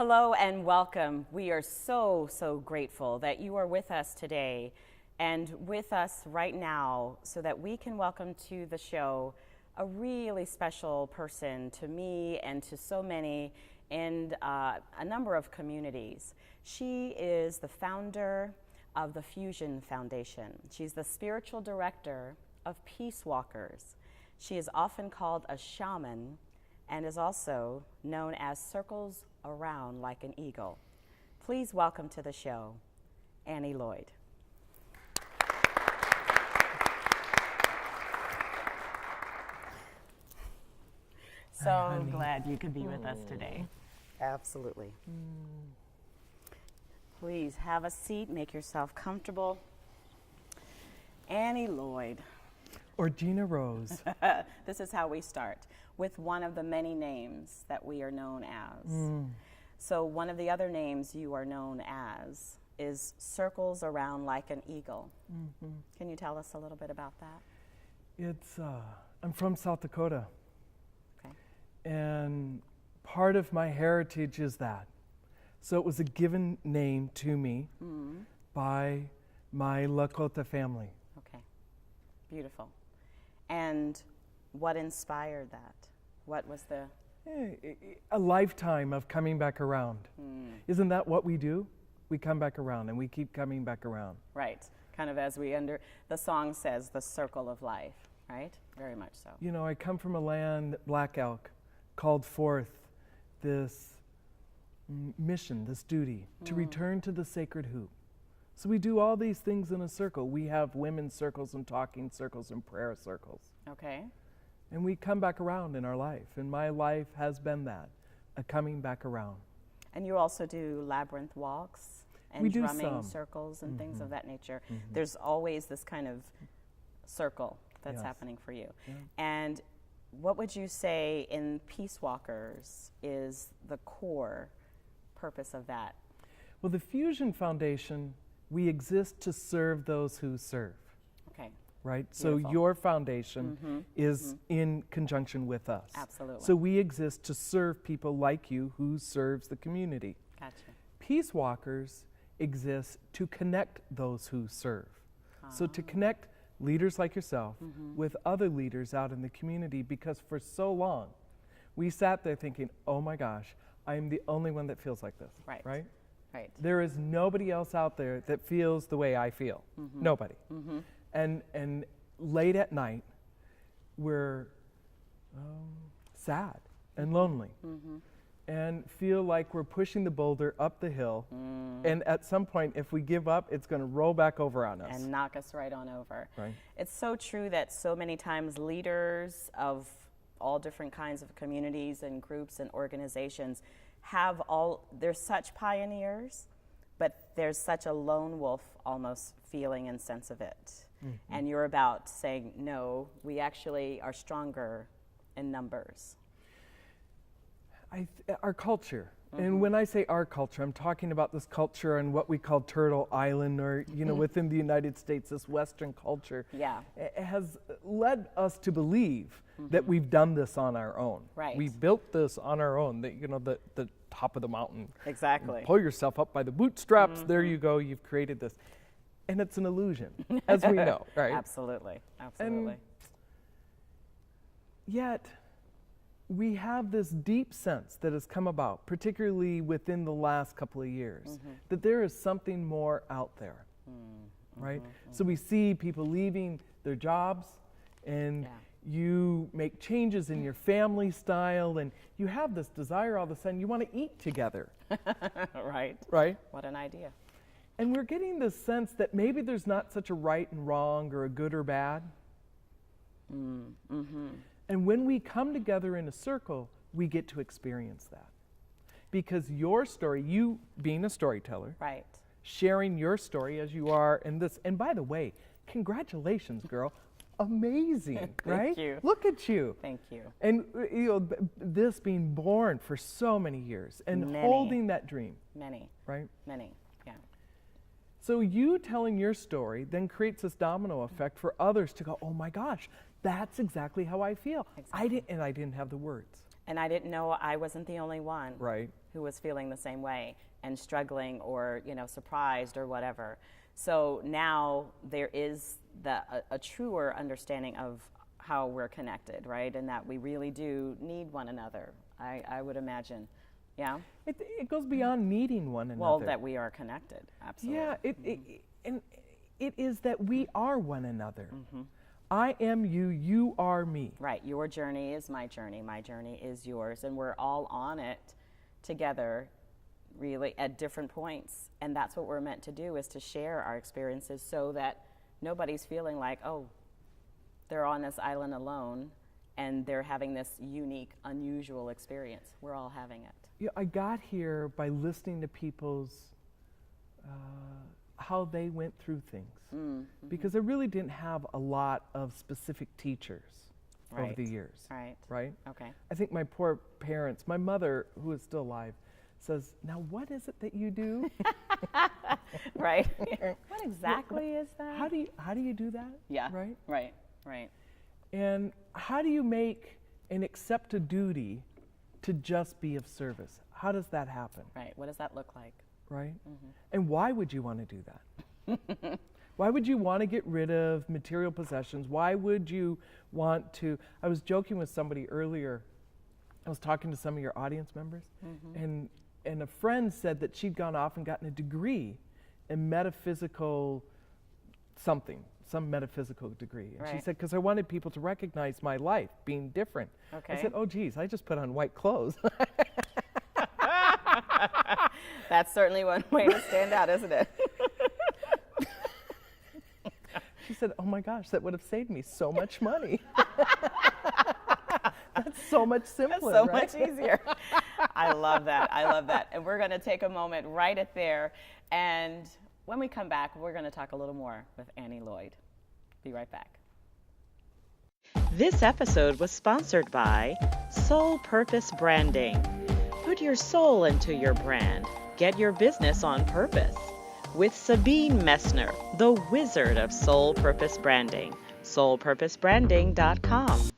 Hello and welcome. We are so grateful that you are with us today and with us right now so that we can welcome to the show a really special person to me and to so many in a number of communities. She is the founder of the Fusion Foundation. She's the spiritual director of Peace Walkers. She is often called a shaman and is also known as Circles Around Like an Eagle. Please welcome to the show, Annie Lloyd. So glad you could be with us today. Absolutely. Please have a seat, make yourself comfortable. Annie Lloyd. Orgena Rose. This is how we start, with one of the many names that we are known as. So one of the other names you are known as is Circles Around Like an Eagle. Can you tell us a little bit about that? I'm from South Dakota. Okay. And part of my heritage is that. So it was a given name to me by my Lakota family. Okay, beautiful. And what inspired that? What was the... A lifetime of coming back around. Isn't that what we do? We come back around and we keep coming back around. Right, kind of as the song says, the circle of life, right? Very much so. You know, I come from a land that Black Elk called forth this mission, this duty, to return to the sacred hoop. So we do all these things in a circle. We have women's circles and talking circles and prayer circles. Okay. And we come back around in our life. And my life has been that, a coming back around. And you also do labyrinth walks and we do drumming some. Circles and things of that nature. There's always this kind of circle that's happening for you. Yeah. And what would you say in Peace Walkers is the core purpose of that? Well, the Fusion Foundation, we exist to serve those who serve. Okay. Right? Beautiful. So your foundation is in conjunction with us. Absolutely. So we exist to serve people like you who serves the community. Gotcha. Peace Walkers exist to connect those who serve. So to connect leaders like yourself with other leaders out in the community, because for so long we sat there thinking, oh my gosh, I am the only one that feels like this. Right. Right? Right. There is nobody else out there that feels the way I feel. Nobody. And late at night, we're sad and lonely and feel like we're pushing the boulder up the hill. And at some point, if we give up, it's going to roll back over on us. And knock us right on over. Right. It's so true that so many times leaders of all different kinds of communities and groups and organizations they're such pioneers, but there's such a lone wolf almost feeling and sense of it. And you're about saying, no, we actually are stronger in numbers. Our culture, and when I say our culture, I'm talking about this culture and what we call Turtle Island, or within the United States, this Western culture, has led us to believe that we've done this on our own. Right. We built this on our own. The top of the mountain. Exactly. You pull yourself up by the bootstraps. There you go. You've created this, and it's an illusion, as we know, right? Absolutely. Absolutely. And yet, we have this deep sense that has come about, particularly within the last couple of years, that there is something more out there, right? So we see people leaving their jobs, and you make changes in your family style, and you have this desire all of a sudden, you want to eat together. Right. Right? What an idea. And we're getting this sense that maybe there's not such a right and wrong or a good or bad. And when we come together in a circle, we get to experience that. Because your story, you being a storyteller, right, sharing your story as you are in this, and by the way, congratulations, girl. Amazing, right? Thank you. Look at you. Thank you. And this being born for so many years and holding that dream. Many. Right? Many, yeah. So you telling your story then creates this domino effect for others to go, oh my gosh, that's exactly how I feel. Exactly. I didn't have the words. And I didn't know I wasn't the only one Right. who was feeling the same way and struggling or, surprised or whatever. So now there is a truer understanding of how we're connected, right? And that we really do need one another, I would imagine. Yeah? It goes beyond needing one another. Well, that we are connected, absolutely. Yeah, it is that we are one another. I am you, you are me. Right, your journey is my journey is yours, and we're all on it together, really, at different points. And that's what we're meant to do, is to share our experiences so that nobody's feeling like, oh, they're on this island alone and they're having this unique, unusual experience. We're all having it. Yeah, I got here by listening to people's, how they went through things. Because I really didn't have a lot of specific teachers over the years. Right? Okay. I think my poor parents, my mother, who is still alive, says, now what is it that you do? Right. What exactly is that? How do you do that? Yeah. Right? Right. And how do you make and accept a duty to just be of service? How does that happen? Right. What does that look like? Right? And why would you want to do that? Why would you want to get rid of material possessions? Why would you want to? I was joking with somebody earlier. I was talking to some of your audience members, and a friend said that she'd gone off and gotten a degree in metaphysical something, some metaphysical degree. And she said, because I wanted people to recognize my life being different. Okay. I said, oh, geez, I just put on white clothes. That's certainly one way to stand out, isn't it? She said, oh my gosh, that would have saved me so much money. That's so much simpler, so right? much easier. I love that. And we're going to take a moment right at there. And when we come back, we're going to talk a little more with Annie Lloyd. Be right back. This episode was sponsored by Soul Purpose Branding. Put your soul into your brand. Get your business on purpose. With Sabine Messner, the wizard of Soul Purpose Branding. soulpurposebranding.com.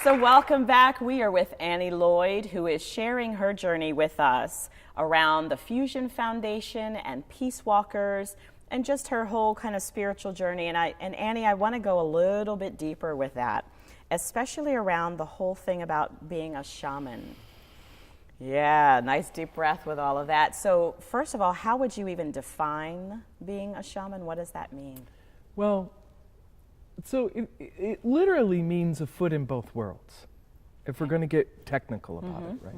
So welcome back. We are with Annie Lloyd, who is sharing her journey with us around the Fusion Foundation and Peace Walkers and just her whole kind of spiritual journey. And Annie, I want to go a little bit deeper with that, especially around the whole thing about being a shaman. Yeah, nice deep breath with all of that. So first of all, how would you even define being a shaman? What does that mean? Well, so it literally means a foot in both worlds, if we're going to get technical about it, right?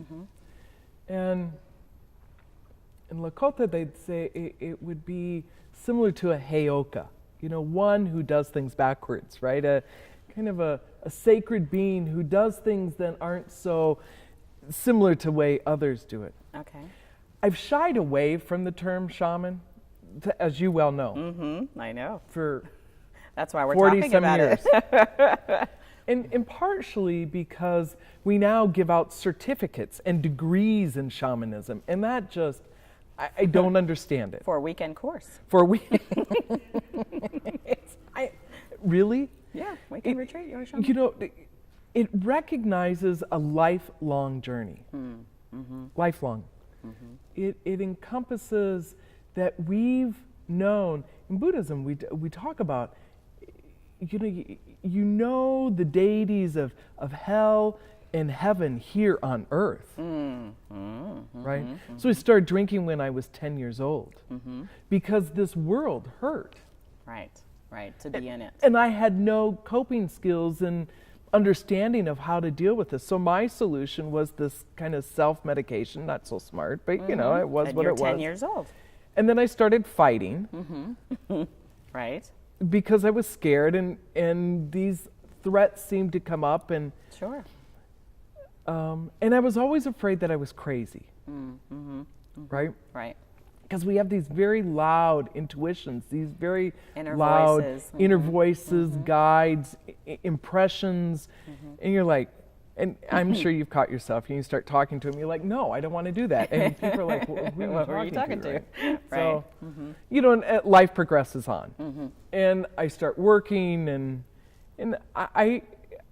And in Lakota, they'd say it would be similar to a heyoka, one who does things backwards, right? A kind of a sacred being who does things that aren't so similar to the way others do it. Okay. I've shied away from the term shaman, as you well know. I know. That's why we're talking about years. it. and partially because we now give out certificates and degrees in shamanism, and that just, I don't understand it. For a weekend course. Really? Yeah, weekend retreat, you're a shaman. It recognizes a lifelong journey. Lifelong. It encompasses that we've known, in Buddhism we talk about, you know the deities of hell and heaven here on earth, right? So I started drinking when I was 10 years old because this world hurt. Right, to be in it. And I had no coping skills and understanding of how to deal with this. So my solution was this kind of self-medication, not so smart, but it was and what you're it was. 10 years old. And then I started fighting. Right. Because I was scared and these threats seemed to come up and Sure. And I was always afraid that I was crazy. Right? Right. Because we have these very loud intuitions, these very Inner loud voices. inner voices, guides, impressions, and you're like, and I'm sure you've caught yourself, and you start talking to them, you're like, no, I don't want to do that. And people are like, well, who are you talking to? Right? So, and life progresses on. And I start working, And I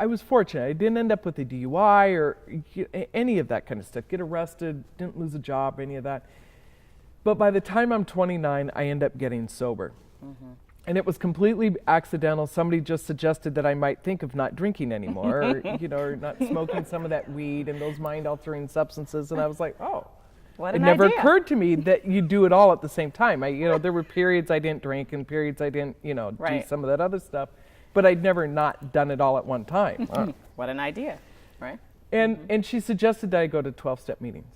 was fortunate. I didn't end up with a DUI or any of that kind of stuff. Get arrested, didn't lose a job, any of that. But by the time I'm 29, I end up getting sober. And it was completely accidental. Somebody just suggested that I might think of not drinking anymore, or not smoking some of that weed and those mind-altering substances. And I was like, oh. What it an never idea. occurred to me that you do it all at the same time. There were periods I didn't drink and periods I didn't, do Right. some of that other stuff. But I'd never not done it all at one time. What an idea, right? And she suggested that I go to 12-step meetings.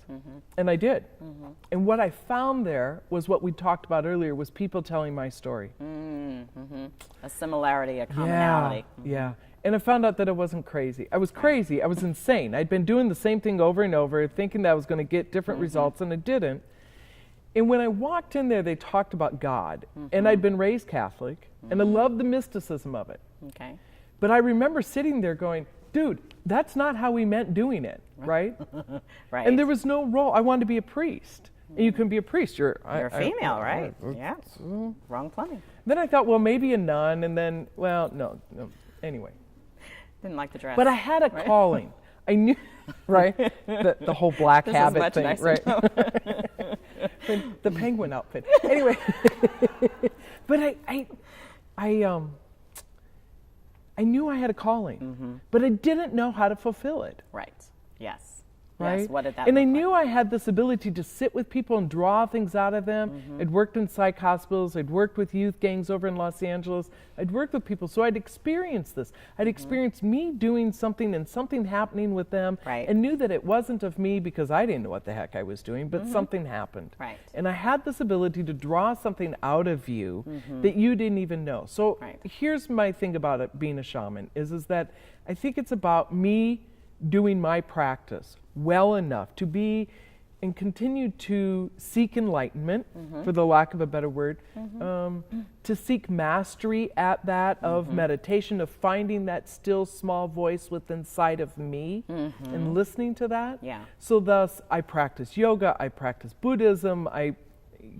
And I did. And what I found there was what we talked about earlier, was people telling my story. A similarity, a commonality. Yeah. And I found out that I wasn't crazy. I was crazy. I was insane. I'd been doing the same thing over and over, thinking that I was going to get different results, and I didn't. And when I walked in there, they talked about God. And I'd been raised Catholic, and I loved the mysticism of it. Okay. But I remember sitting there going, dude, that's not how we meant doing it, right? Right. And there was no role. I wanted to be a priest. And you can be a priest. You're a female, right? Yeah. Wrong plumbing. Then I thought, well, maybe a nun, and then, well, no. Anyway. Didn't like the dress. But I had a calling. I knew, right? The whole black This is habit much thing, nicer right? now. The penguin outfit. Anyway, but I knew I had a calling, but I didn't know how to fulfill it. Right. Yes. Right? Yes. What did that And look I like? knew I had this ability to sit with people and draw things out of them. I'd worked in psych hospitals. I'd worked with youth gangs over in Los Angeles. I'd worked with people, so I'd experienced this. I'd experienced me doing something and something happening with them, Right. and knew that it wasn't of me because I didn't know what the heck I was doing, but something happened. Right. And I had this ability to draw something out of you that you didn't even know. So Right. here's my thing about it being a shaman is that I think it's about me doing my practice well enough to be and continue to seek enlightenment, for the lack of a better word, to seek mastery at that of meditation, of finding that still small voice within inside of me and listening to that. Yeah. So thus I practice yoga, I practice Buddhism, I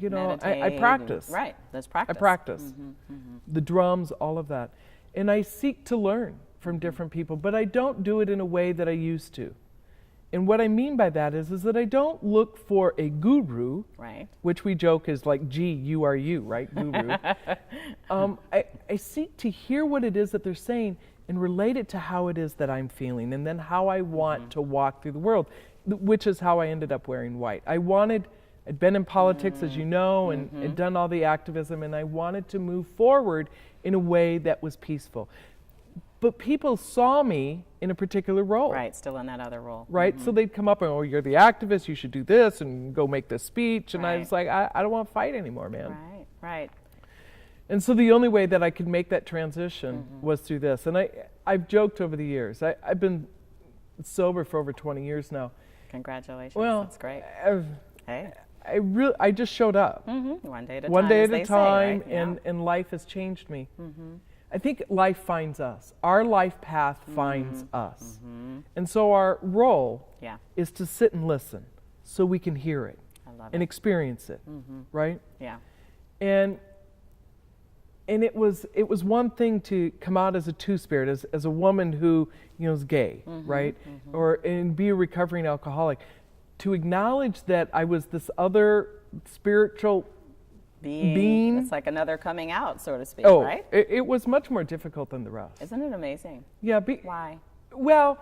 Meditate practice. Right. There's practice. I practice. The drums, all of that. And I seek to learn from different people, but I don't do it in a way that I used to. And what I mean by that is that I don't look for a guru, Right. which we joke is like, gee, you are you, right? Guru. I seek to hear what it is that they're saying and relate it to how it is that I'm feeling, and then how I want to walk through the world, which is how I ended up wearing white. I'd been in politics, as you know, and had done all the activism, and I wanted to move forward in a way that was peaceful. But people saw me in a particular role. Right. Still in that other role. Right? So they'd come up and, oh, you're the activist, you should do this and go make this speech. And I Right. was like, I don't want to fight anymore, man. Right. Right. And so the only way that I could make that transition was through this. And I've joked over the years. I've been sober for over 20 years now. Congratulations. Well, That's great. Hey. I just showed up. One day at a time. One day as at a they say, time, right? and life has changed me. I think life finds us. Our life path finds us. And so our role Yeah. is to sit and listen so we can hear it I love and it. experience it, right? Yeah. And it was one thing to come out as a two-spirit, as a woman who is gay, right? And be a recovering alcoholic. To acknowledge that I was this other spiritual being. It's like another coming out, so to speak, Oh, right? it was much more difficult than the rest. Isn't it amazing? Yeah. Why? Well,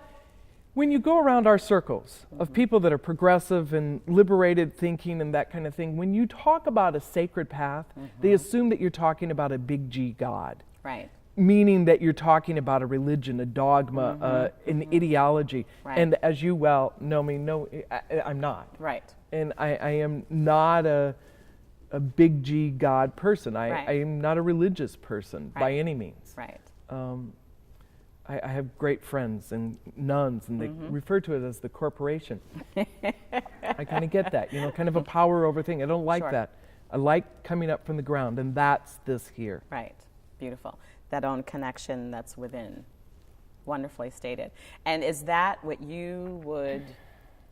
when you go around our circles of people that are progressive and liberated thinking and that kind of thing, when you talk about a sacred path, they assume that you're talking about a big G God. Right. Meaning that you're talking about a religion, a dogma, an ideology. Right. And as you well know me, I'm not. Right. And I am not a big G God person. I am not a religious person by any means. Right. I have great friends and nuns, and they refer to it as the corporation. I kind of get that, kind of a power over thing. I don't like Sure. that. I like coming up from the ground, and that's this here. Right. Beautiful. That own connection that's within. Wonderfully stated. And is that what you would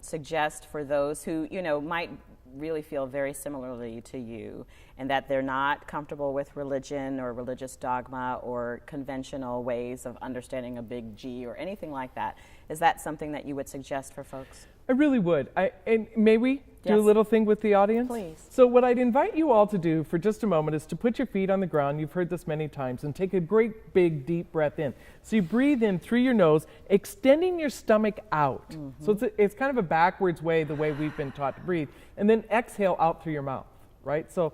suggest for those who, might really feel very similarly to you, and that they're not comfortable with religion or religious dogma or conventional ways of understanding a big G or anything like that. Is that something that you would suggest for folks? I really would. And may we do a Yes. little thing with the audience? Please. So what I'd invite you all to do for just a moment is to put your feet on the ground. You've heard this many times, and take a great big deep breath in. So you breathe in through your nose, extending your stomach out. So it's kind of a backwards way, the way we've been taught to breathe. And then exhale out through your mouth, right? So,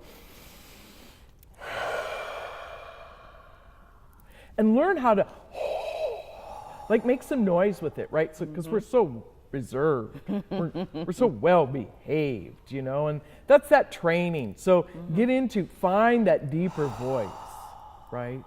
and learn how to, like, make some noise with it, right? So, because we're so reserved, we're so well behaved, you know, and that's that training. So find that deeper voice, right?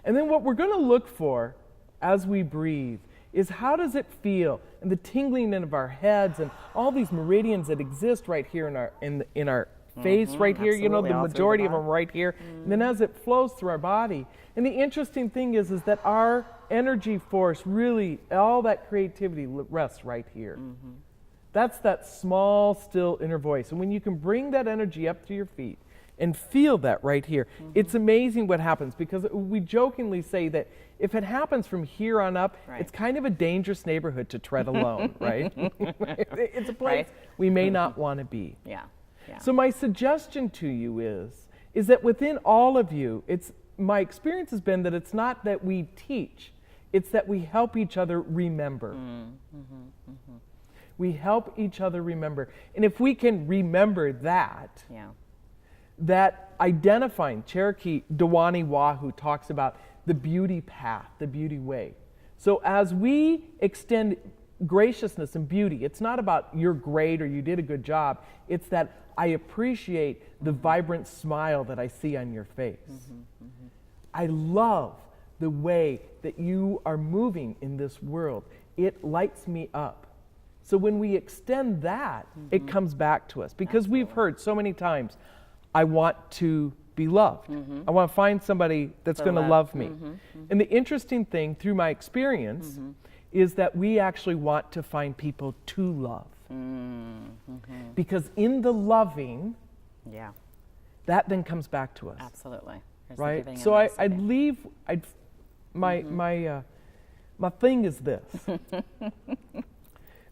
And then what we're going to look for as we breathe is, how does it feel? And the tingling of our heads and all these meridians that exist right here in our face right here, you know, the majority of them right here. And then as it flows through our body. And the interesting thing is that our energy force, really, all that creativity rests right here. That's that small, still inner voice. And when you can bring that energy up to your feet and feel that right here, it's amazing what happens, because we jokingly say that if it happens from here on up, it's kind of a dangerous neighborhood to tread alone, right? It's a place we may not want to be. Yeah. So my suggestion to you is that within all of you, my experience has been that it's not that we teach, it's that we help each other remember. We help each other remember. And if we can remember that, that identifying, Cherokee Dewani Wahoo talks about the beauty path, the beauty way. So as we extend graciousness and beauty, it's not about you're great or you did a good job. It's that I appreciate the vibrant smile that I see on your face. I love the way that you are moving in this world. It lights me up. So when we extend that, it comes back to us, because we've heard so many times, I want to be loved. I want to find somebody that's going to love me. And the interesting thing through my experience is that we actually want to find people to love. Because in the loving, that then comes back to us. Absolutely. There's Right? So my thing is this,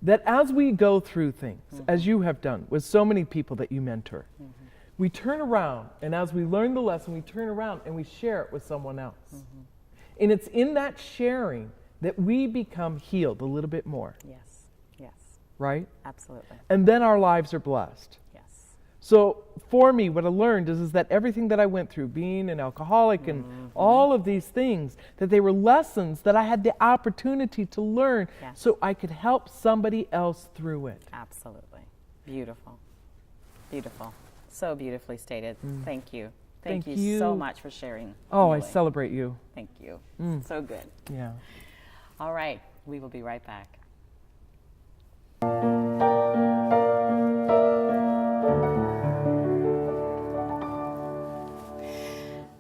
that as we go through things, as you have done with so many people that you mentor, we turn around, and as we learn the lesson, we turn around and we share it with someone else. And it's in that sharing that we become healed a little bit more. Yes. Right? Absolutely. And then our lives are blessed. Yes. So for me, what I learned is that everything that I went through, being an alcoholic and all of these things, that they were lessons that I had the opportunity to learn so I could help somebody else through it. Absolutely. Beautiful. Beautiful. So beautifully stated. Thank you. Thank you so much for sharing. Oh, Really. I celebrate you. Thank you. So good. Yeah. All right. We will be right back.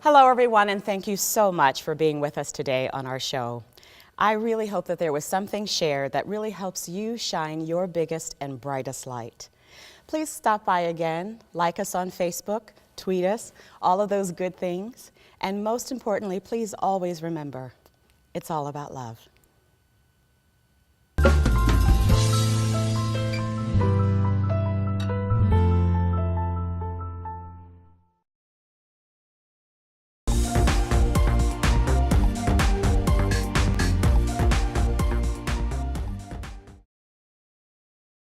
Hello, everyone, and thank you so much for being with us today on our show. I really hope that there was something shared that really helps you shine your biggest and brightest light. Please stop by again, like us on Facebook, tweet us, all of those good things. And most importantly, please always remember, it's all about love.